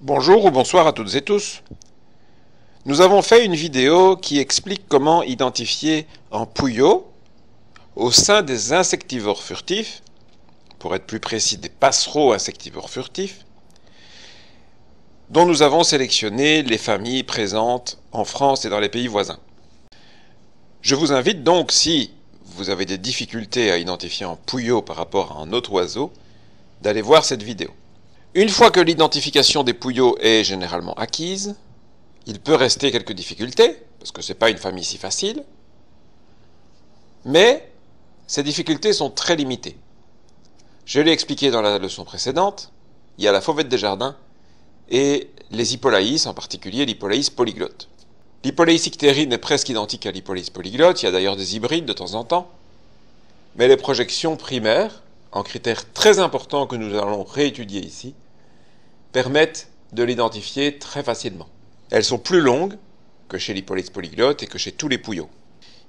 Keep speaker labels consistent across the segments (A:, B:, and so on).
A: Bonjour ou bonsoir à toutes et tous. Nous avons fait une vidéo qui explique comment identifier un pouillot au sein des insectivores furtifs, pour être plus précis des passereaux insectivores furtifs, dont nous avons sélectionné les familles présentes en France et dans les pays voisins. Je vous invite donc, si vous avez des difficultés à identifier un pouillot par rapport à un autre oiseau, d'aller voir cette vidéo. Une fois que l'identification des pouillots est généralement acquise, il peut rester quelques difficultés, parce que ce n'est pas une famille si facile, mais ces difficultés sont très limitées. Je l'ai expliqué dans la leçon précédente, il y a la fauvette des jardins et les hippolaïs, en particulier l'hippolaïs polyglotte. L'hippolaïs ictérine est presque identique à l'hippolaïs polyglotte, il y a d'ailleurs des hybrides de temps en temps, mais les projections primaires, en critères très importants que nous allons réétudier ici, permettent de l'identifier très facilement. Elles sont plus longues que chez l'hippolaïs polyglotte et que chez tous les pouillots.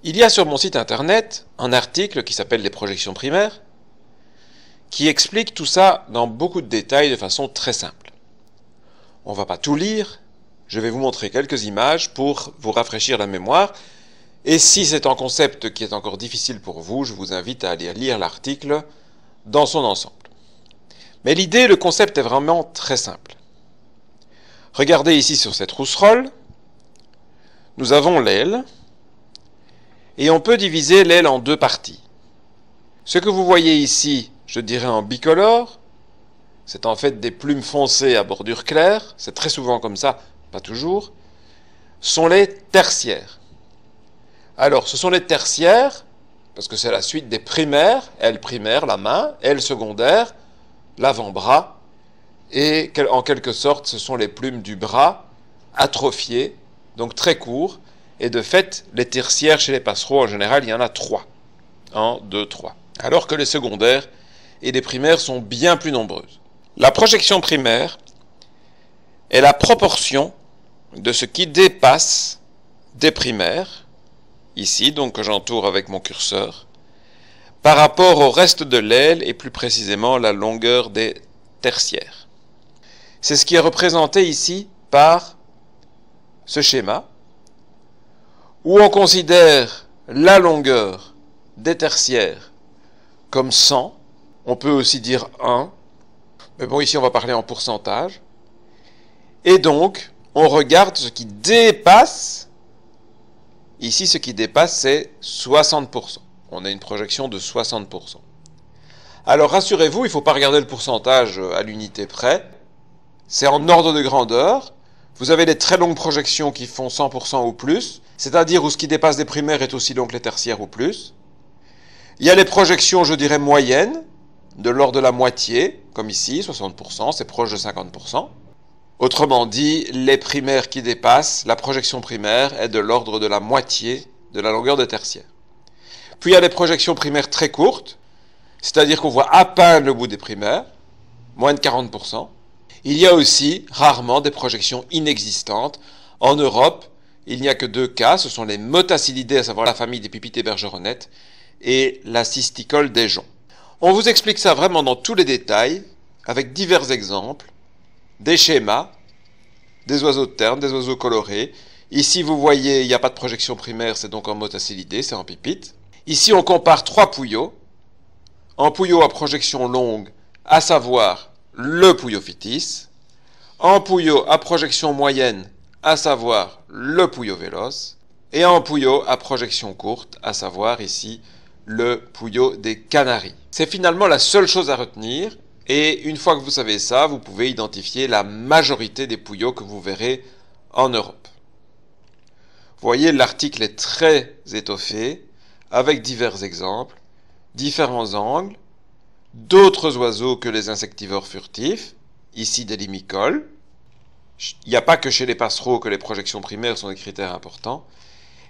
A: Il y a sur mon site internet un article qui s'appelle les projections primaires, qui explique tout ça dans beaucoup de détails de façon très simple. On ne va pas tout lire, je vais vous montrer quelques images pour vous rafraîchir la mémoire, et si c'est un concept qui est encore difficile pour vous, je vous invite à aller lire l'article dans son ensemble. Mais l'idée, le concept est vraiment très simple. Regardez ici sur cette rousserolle, nous avons l'aile, et on peut diviser l'aile en deux parties. Ce que vous voyez ici, je dirais en bicolore, c'est en fait des plumes foncées à bordure claire, c'est très souvent comme ça, pas toujours, sont les tertiaires. Alors, ce sont les tertiaires, parce que c'est la suite des primaires, aile primaire, la main, aile secondaire, l'avant-bras, et en quelque sorte, ce sont les plumes du bras atrophiées, donc très courts, et de fait, les tertiaires chez les passereaux, en général, il y en a 3. 1, 2, 3. Alors que les secondaires et les primaires sont bien plus nombreuses. La projection primaire est la proportion de ce qui dépasse des primaires, ici, donc que j'entoure avec mon curseur, par rapport au reste de l'aile et plus précisément la longueur des tertiaires. C'est ce qui est représenté ici par ce schéma, où on considère la longueur des tertiaires comme 100, on peut aussi dire 1, mais bon, ici on va parler en pourcentage, et donc on regarde ce qui dépasse, ici ce qui dépasse c'est 60%, on a une projection de 60%. Alors rassurez-vous, il ne faut pas regarder le pourcentage à l'unité près, c'est en ordre de grandeur. Vous avez les très longues projections qui font 100% ou plus, c'est-à-dire où ce qui dépasse des primaires est aussi long que les tertiaires ou plus. Il y a les projections, je dirais, moyennes, de l'ordre de la moitié, comme ici, 60%, c'est proche de 50%. Autrement dit, les primaires qui dépassent, la projection primaire est de l'ordre de la moitié de la longueur des tertiaires. Puis il y a les projections primaires très courtes, c'est-à-dire qu'on voit à peine le bout des primaires, moins de 40%. Il y a aussi rarement des projections inexistantes. En Europe, il n'y a que 2 cas, ce sont les Motacillidés, à savoir la famille des pipites et bergeronnettes, et la cisticole des joncs. On vous explique ça vraiment dans tous les détails, avec divers exemples, des schémas, des oiseaux de terne, des oiseaux colorés. Ici, vous voyez, il n'y a pas de projection primaire, c'est donc en Motacillidés, c'est en pipite. Ici, on compare 3 pouillots. Un pouillot à projection longue, à savoir le pouillot-phytis, un pouillot à projection moyenne, à savoir le pouillot véloce, et un pouillot à projection courte, à savoir ici le pouillot des Canaries. C'est finalement la seule chose à retenir, et une fois que vous savez ça, vous pouvez identifier la majorité des pouillots que vous verrez en Europe. Vous voyez, l'article est très étoffé, avec divers exemples, différents angles, d'autres oiseaux que les insectivores furtifs, ici des limicoles. Il n'y a pas que chez les passereaux que les projections primaires sont des critères importants.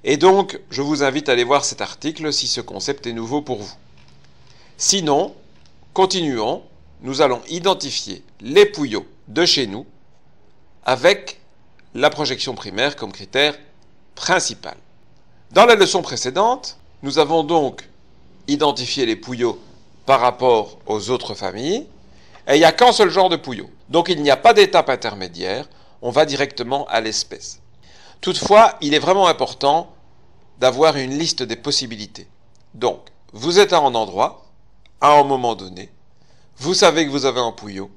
A: Et donc, je vous invite à aller voir cet article si ce concept est nouveau pour vous. Sinon, continuons, nous allons identifier les pouillots de chez nous avec la projection primaire comme critère principal. Dans la leçon précédente, nous avons donc identifié les pouillots par rapport aux autres familles, Et il n'y a qu'un seul genre de pouillot. Donc il n'y a pas d'étape intermédiaire, on va directement à l'espèce. Toutefois, il est vraiment important d'avoir une liste des possibilités. Donc, vous êtes à un endroit, à un moment donné, vous savez que vous avez un pouillot,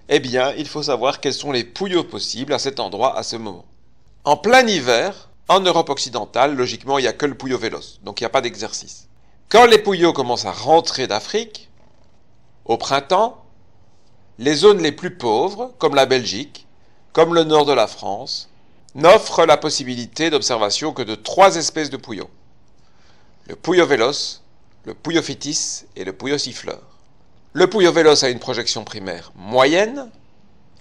A: eh bien, il faut savoir quels sont les pouillots possibles à cet endroit, à ce moment. En plein hiver, en Europe occidentale, logiquement, il n'y a que le pouillot véloce, donc il n'y a pas d'exercice. Quand les pouillots commencent à rentrer d'Afrique, au printemps, les zones les plus pauvres, comme la Belgique, comme le nord de la France, n'offrent la possibilité d'observation que de 3 espèces de pouillots. Le pouillot véloce, le pouillot fétis et le pouillot siffleur. Le pouillot véloce a une projection primaire moyenne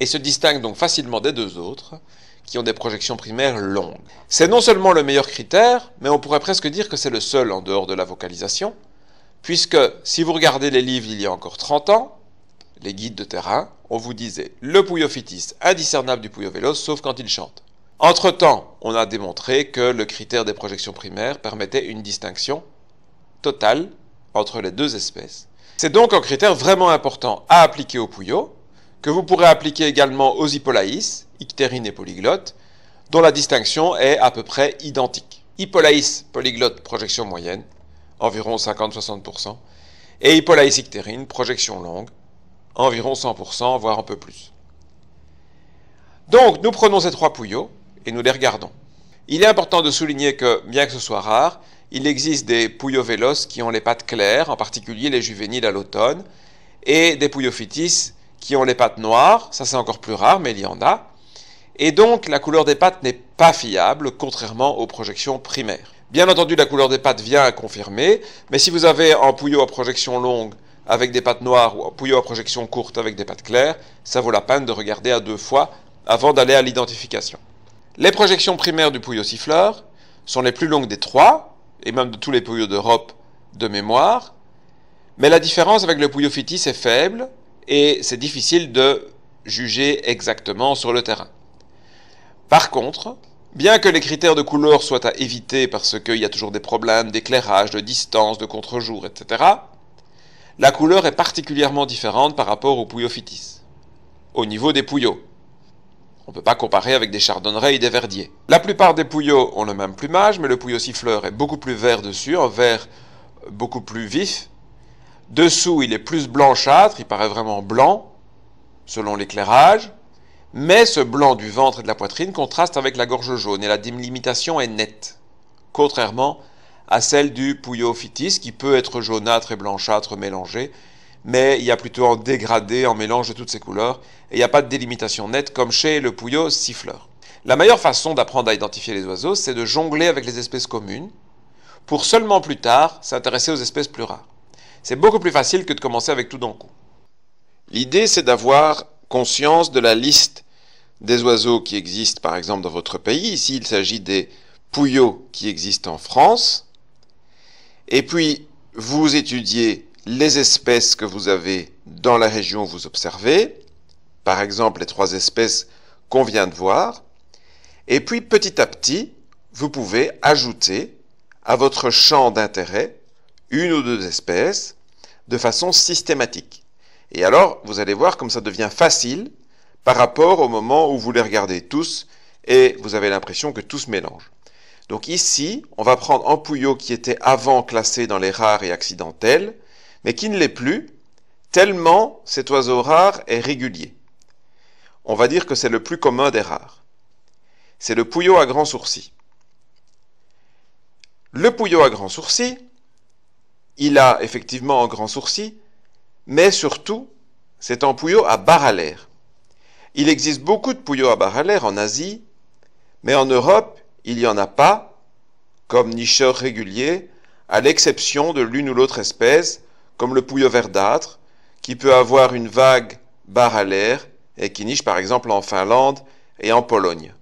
A: et se distingue donc facilement des 2 autres qui ont des projections primaires longues. C'est non seulement le meilleur critère, mais on pourrait presque dire que c'est le seul en dehors de la vocalisation, puisque si vous regardez les livres d'il y a encore 30 ans, les guides de terrain, on vous disait le pouillot fétis indiscernable du pouillot véloce sauf quand il chante. Entre-temps, on a démontré que le critère des projections primaires permettait une distinction totale entre les 2 espèces. C'est donc un critère vraiment important à appliquer aux pouillots, que vous pourrez appliquer également aux hippolaïs, ictérines et polyglottes, dont la distinction est à peu près identique. Hippolaïs polyglotte, projection moyenne, environ 50-60%, et hippolaïs ictérine, projection longue, environ 100%, voire un peu plus. Donc, nous prenons ces 3 pouillots et nous les regardons. Il est important de souligner que, bien que ce soit rare, il existe des pouillots véloces qui ont les pattes claires, en particulier les juvéniles à l'automne, et des pouillots fétis qui ont les pattes noires, ça c'est encore plus rare, mais il y en a. Et donc, la couleur des pattes n'est pas fiable, contrairement aux projections primaires. Bien entendu, la couleur des pattes vient à confirmer, mais si vous avez un pouillot à projection longue avec des pattes noires ou un pouillot à projection courte avec des pattes claires, ça vaut la peine de regarder à 2 fois avant d'aller à l'identification. Les projections primaires du pouillot siffleur sont les plus longues des 3, et même de tous les pouillots d'Europe de mémoire, mais la différence avec le pouillot fétis est faible, et c'est difficile de juger exactement sur le terrain. Par contre, bien que les critères de couleur soient à éviter parce qu'il y a toujours des problèmes d'éclairage, de distance, de contre-jour, etc., la couleur est particulièrement différente par rapport au pouillot fétis, au niveau des pouillots. On ne peut pas comparer avec des chardonnerets et des verdiers. La plupart des pouillots ont le même plumage, mais le pouillot siffleur est beaucoup plus vert dessus, un vert beaucoup plus vif. Dessous, il est plus blanchâtre, il paraît vraiment blanc, selon l'éclairage, mais ce blanc du ventre et de la poitrine contraste avec la gorge jaune, et la délimitation est nette, contrairement à celle du pouillot fétis, qui peut être jaunâtre et blanchâtre mélangé, mais il y a plutôt un dégradé, en mélange de toutes ces couleurs, et il n'y a pas de délimitation nette comme chez le pouillot siffleur. La meilleure façon d'apprendre à identifier les oiseaux, c'est de jongler avec les espèces communes, pour seulement plus tard s'intéresser aux espèces plus rares. C'est beaucoup plus facile que de commencer avec tout d'un coup. L'idée, c'est d'avoir conscience de la liste des oiseaux qui existent, par exemple, dans votre pays. Ici, il s'agit des pouillots qui existent en France. Et puis, vous étudiez les espèces que vous avez dans la région où vous observez, par exemple les 3 espèces qu'on vient de voir, et puis petit à petit, vous pouvez ajouter à votre champ d'intérêt 1 ou 2 espèces de façon systématique. Et alors, vous allez voir comme ça devient facile par rapport au moment où vous les regardez tous et vous avez l'impression que tout se mélange. Donc ici, on va prendre un pouillot qui était avant classé dans les rares et accidentels, mais qui ne l'est plus, tellement cet oiseau rare est régulier. On va dire que c'est le plus commun des rares. C'est le pouillot à grand sourcil. Le pouillot à grand sourcil, il a effectivement un grand sourcil, mais surtout, c'est un pouillot à barre à l'air. Il existe beaucoup de pouillots à barre à l'air en Asie, mais en Europe, il n'y en a pas, comme nicheur régulier, à l'exception de l'une ou l'autre espèce, comme le pouillot verdâtre, qui peut avoir une vague barre à l'air et qui niche par exemple en Finlande et en Pologne.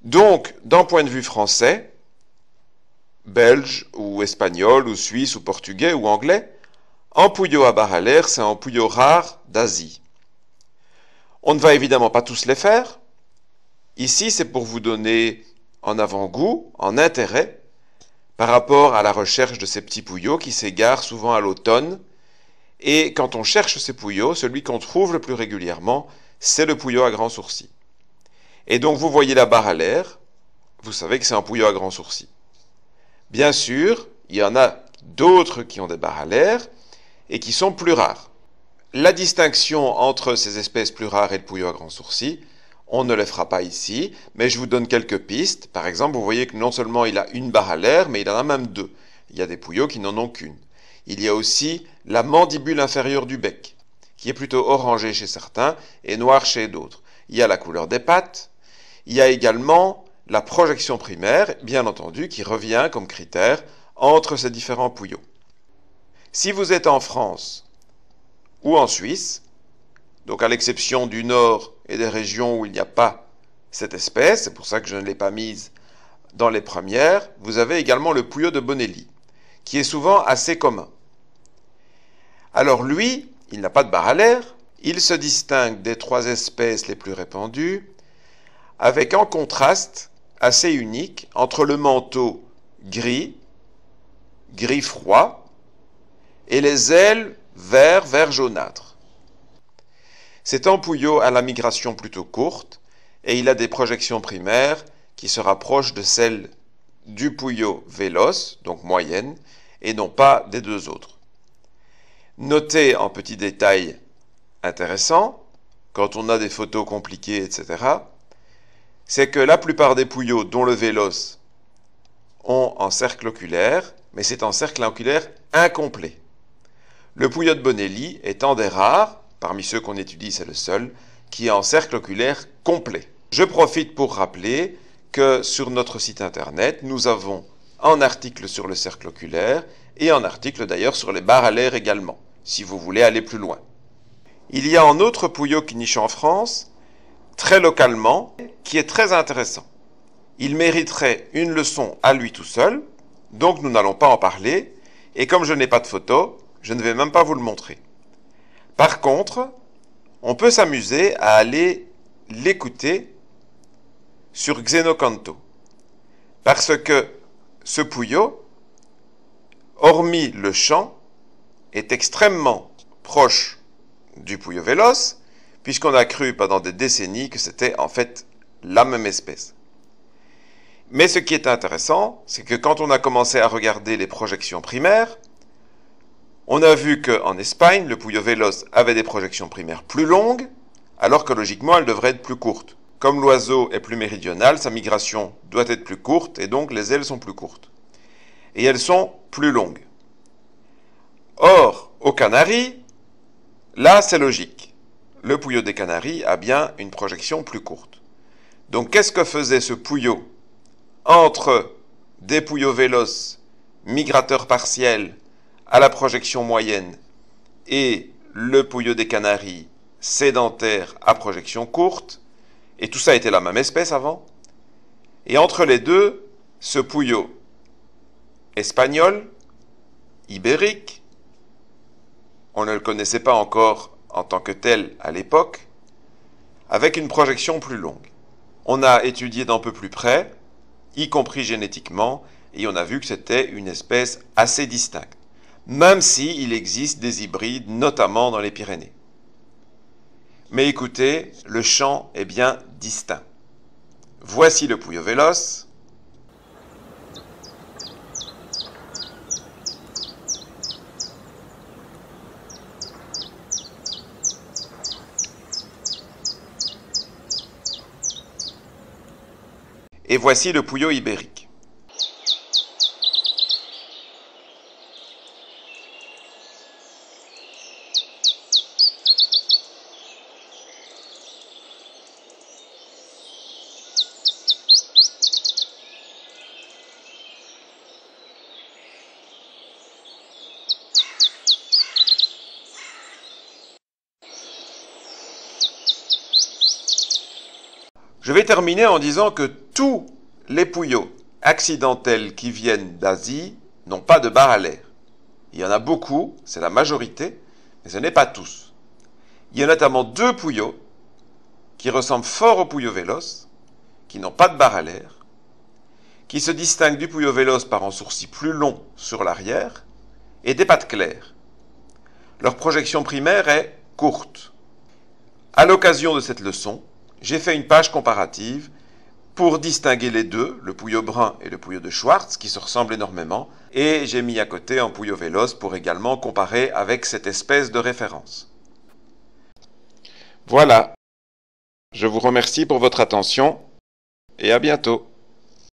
A: Donc, d'un point de vue français, belge ou espagnol ou suisse ou portugais ou anglais, un pouillot à barre à l'air, c'est un pouillot rare d'Asie. On ne va évidemment pas tous les faire. Ici, c'est pour vous donner en avant-goût, en intérêt, par rapport à la recherche de ces petits pouillots qui s'égarent souvent à l'automne Et quand on cherche ces pouillots, celui qu'on trouve le plus régulièrement, c'est le pouillot à grand sourcil. Et donc vous voyez la barre à l'air, vous savez que c'est un pouillot à grand sourcil. Bien sûr, il y en a d'autres qui ont des barres à l'air et qui sont plus rares. La distinction entre ces espèces plus rares et le pouillot à grand sourcil, on ne le fera pas ici, mais je vous donne quelques pistes. Par exemple, vous voyez que non seulement il a une barre à l'air, mais il en a même deux. Il y a des pouillots qui n'en ont qu'une. Il y a aussi la mandibule inférieure du bec, qui est plutôt orangée chez certains et noire chez d'autres. Il y a la couleur des pattes. Il y a également la projection primaire, bien entendu, qui revient comme critère entre ces différents pouillots. Si vous êtes en France ou en Suisse, donc à l'exception du nord et des régions où il n'y a pas cette espèce, c'est pour ça que je ne l'ai pas mise dans les premières, vous avez également le pouillot de Bonelli, qui est souvent assez commun. Alors lui, il n'a pas de barre à l'air, il se distingue des trois espèces les plus répandues, avec en contraste assez unique entre le manteau gris froid, et les ailes vert jaunâtre. C'est un pouillot à la migration plutôt courte, et il a des projections primaires qui se rapprochent de celles du pouillot véloce, donc moyenne, et non pas des deux autres. Notez en petit détail intéressant, quand on a des photos compliquées, etc., c'est que la plupart des pouillots, dont le véloce, ont un cercle oculaire, mais c'est un cercle oculaire incomplet. Le pouillot de Bonelli étant des rares, parmi ceux qu'on étudie, c'est le seul, qui a un cercle oculaire complet. Je profite pour rappeler que sur notre site internet, nous avons un article sur le cercle oculaire et un article d'ailleurs sur les barres à l'air également, si vous voulez aller plus loin. Il y a un autre pouillot qui niche en France, très localement, qui est très intéressant. Il mériterait une leçon à lui tout seul, donc nous n'allons pas en parler, et comme je n'ai pas de photo, je ne vais même pas vous le montrer. Par contre, on peut s'amuser à aller l'écouter sur Xenocanto, parce que ce pouillot, hormis le chant, est extrêmement proche du pouillot véloce, puisqu'on a cru pendant des décennies que c'était en fait la même espèce. Mais ce qui est intéressant, c'est que quand on a commencé à regarder les projections primaires, on a vu qu'en Espagne, le pouillot véloce avait des projections primaires plus longues, alors que logiquement, elles devraient être plus courtes. Comme l'oiseau est plus méridional, sa migration doit être plus courte, et donc les ailes sont plus courtes. Et elles sont plus longues. Or, aux Canaries, là, c'est logique. Le pouillot des Canaries a bien une projection plus courte. Donc, qu'est-ce que faisait ce pouillot entre des pouillots véloces, migrateurs partiels, à la projection moyenne, et le pouillot des Canaries, sédentaire à projection courte, et tout ça était la même espèce avant, et entre les deux, ce pouillot espagnol, ibérique, on ne le connaissait pas encore en tant que tel à l'époque, avec une projection plus longue. On a étudié d'un peu plus près, y compris génétiquement, et on a vu que c'était une espèce assez distincte, même s'il existe des hybrides, notamment dans les Pyrénées. Mais écoutez, le chant est bien distinct. Voici le pouillot véloce. Et voici le pouillot ibérique. Je vais terminer en disant que tous les pouillots accidentels qui viennent d'Asie n'ont pas de barre à l'air. Il y en a beaucoup, c'est la majorité, mais ce n'est pas tous. Il y a notamment deux pouillots qui ressemblent fort au pouillot véloce, qui n'ont pas de barre à l'air, qui se distinguent du pouillot véloce par un sourcil plus long sur l'arrière et des pattes claires. Leur projection primaire est courte. À l'occasion de cette leçon, j'ai fait une page comparative pour distinguer les deux, le Puyo brun et le Puyo de Schwartz, qui se ressemblent énormément, et j'ai mis à côté un Puyo véloce pour également comparer avec cette espèce de référence. Voilà. Je vous remercie pour votre attention et à bientôt.